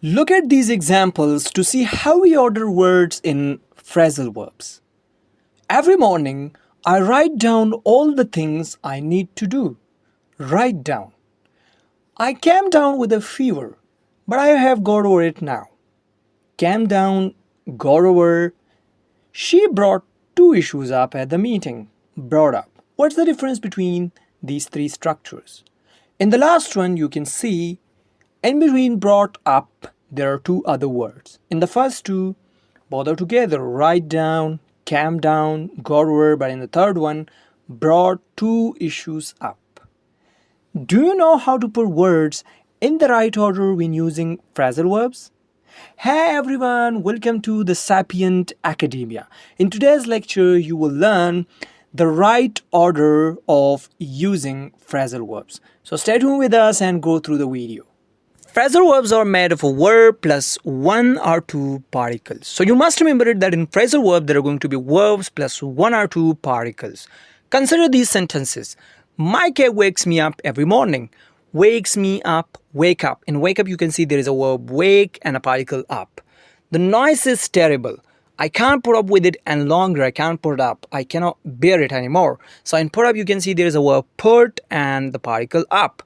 Look at these examples to see how we order words in phrasal verbs. Every morning, I write down all the things I need to do. Write down. I came down with a fever, but I have got over it now. Came down, got over. She brought two issues up at the meeting. Brought up. What's the difference between these three structures? In the last one, you can see in between brought up, there are two other words. In the first two, both are together. Write down, came down, got over. But in the third one, brought two issues up. Do you know how to put words in the right order when using phrasal verbs? Hey everyone, welcome to the Sapient Academia. In today's lecture, you will learn the right order of using phrasal verbs. So stay tuned with us and go through the video. Phrasal verbs are made of a verb plus one or two particles. So you must remember it that in phrasal verb there are going to be verbs plus one or two particles. Consider these sentences. My cat wakes me up every morning. Wakes me up, wake up. In wake up you can see there is a verb wake and a particle up. The noise is terrible. I can't put up with it any longer. I can't put it up. I cannot bear it anymore. So in put up you can see there is a verb put and the particle up.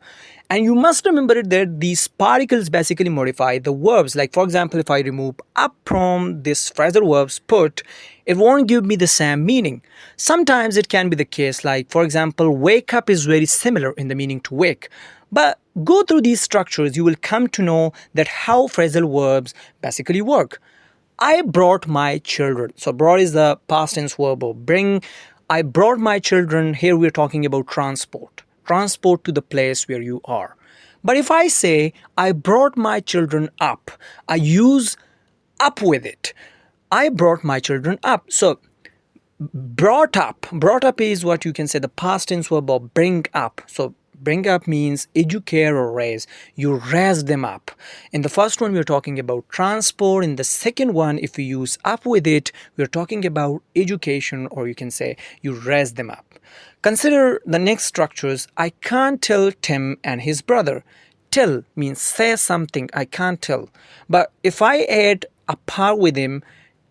And you must remember that these particles basically modify the verbs. Like for example, if I remove up from this phrasal verbs put, it won't give me the same meaning. Sometimes it can be the case, like for example, wake up is very similar in the meaning to wake. But go through these structures, you will come to know that how phrasal verbs basically work. I brought my children. So brought is the past tense verb of bring. I brought my children. Here we're talking about transport. Transport to the place where you are. But if I say I brought my children up, I use up with it. I brought my children up. So brought up is what you can say the past tense verb of bring up. So bring up means educate or raise. You raise them up. In the first one we're talking about transport. In the second one, if we use up with it, we're talking about education, or you can say you raise them up. Consider the next structures. I can't tell Tim and his brother. Tell means say something. I can't tell. But if I add apart with him,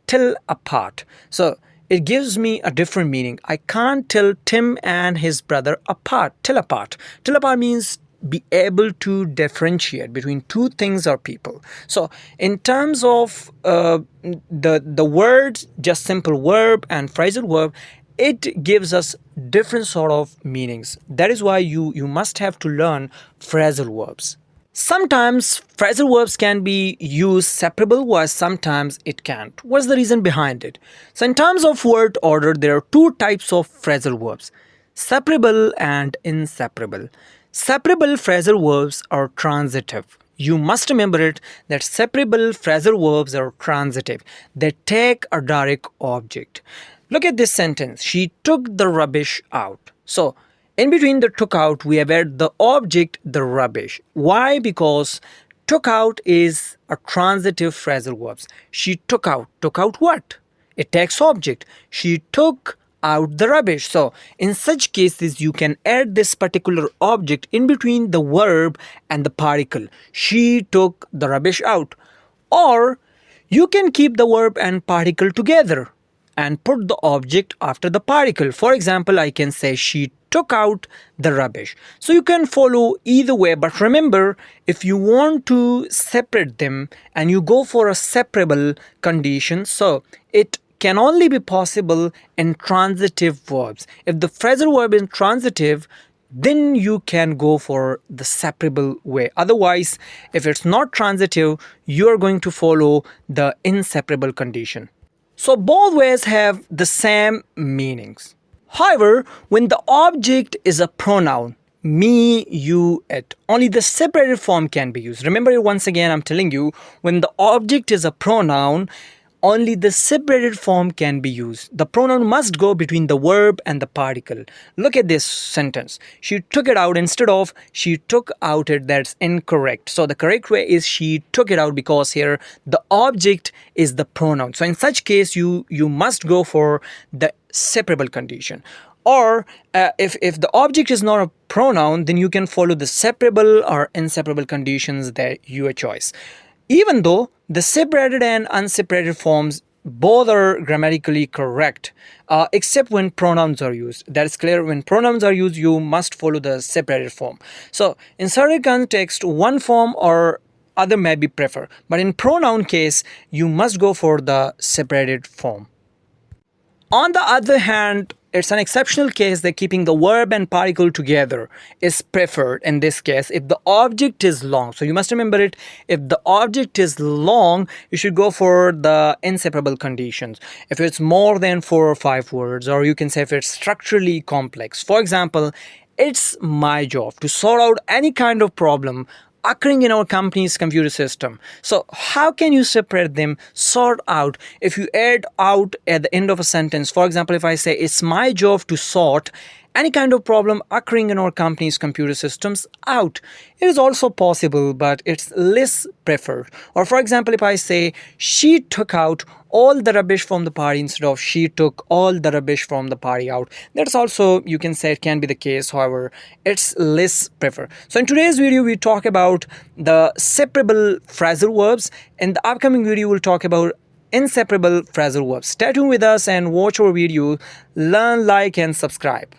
tell apart. So it gives me a different meaning. I can't tell Tim and his brother apart. Tell apart. Tell apart means be able to differentiate between two things or people. So in terms of the words, just simple verb and phrasal verb, it gives us different sort of meanings. That is why you must have to learn phrasal verbs. Sometimes phrasal verbs can be used separable, while sometimes it can't. What's the reason behind it? So in terms of word order, there are two types of phrasal verbs: separable and inseparable. Separable phrasal verbs are transitive. You must remember it that separable phrasal verbs are transitive. They take a direct object. Look at this sentence. She took the rubbish out. So in between the took out, we have added the object, the rubbish. Why? Because took out is a transitive phrasal verbs. She took out. Took out what? It takes object. She took out the rubbish. So in such cases, you can add this particular object in between the verb and the particle. She took the rubbish out. Or you can keep the verb and particle together and put the object after the particle. For example, I can say she took out the rubbish. So you can follow either way, but remember, if you want to separate them and you go for a separable condition, so it can only be possible in transitive verbs. If the phrasal verb is transitive, then you can go for the separable way. Otherwise, if it's not transitive, you are going to follow the inseparable condition. So both ways have the same meanings. However, when the object is a pronoun, me, you, it, only the separated form can be used. Remember, once again, I'm telling you, when the object is a pronoun, only the separated form can be used. The pronoun must go between the verb and the particle. Look at this sentence. She took it out instead of she took out it. That's incorrect. So the correct way is she took it out, because here the object is the pronoun. So in such case, you must go for the separable condition. Or if the object is not a pronoun, then you can follow the separable or inseparable conditions that your choice. Even though the separated and unseparated forms both are grammatically correct, except when pronouns are used. That is clear. When pronouns are used, you must follow the separated form. So in certain context, one form or other may be preferred, but in pronoun case, you must go for the separated form. On the other hand, it's an exceptional case that keeping the verb and particle together is preferred in this case if the object is long. So you must remember it. If the object is long, you should go for the inseparable conditions. If it's more than 4 or 5 words, or you can say if it's structurally complex. For example, it's my job to sort out any kind of problem occurring in our company's computer system. So how can you separate them, sort out, if you add out at the end of a sentence? For example, if I say it's my job to sort any kind of problem occurring in our company's computer systems out. It is also possible, but it's less preferred. Or for example, if I say she took out all the rubbish from the party instead of she took all the rubbish from the party out. That's also, you can say, it can be the case. However, it's less preferred. So in today's video, we talk about the separable phrasal verbs. In the upcoming video, we'll talk about inseparable phrasal verbs. Stay tuned with us and watch our video. Learn, like, and subscribe.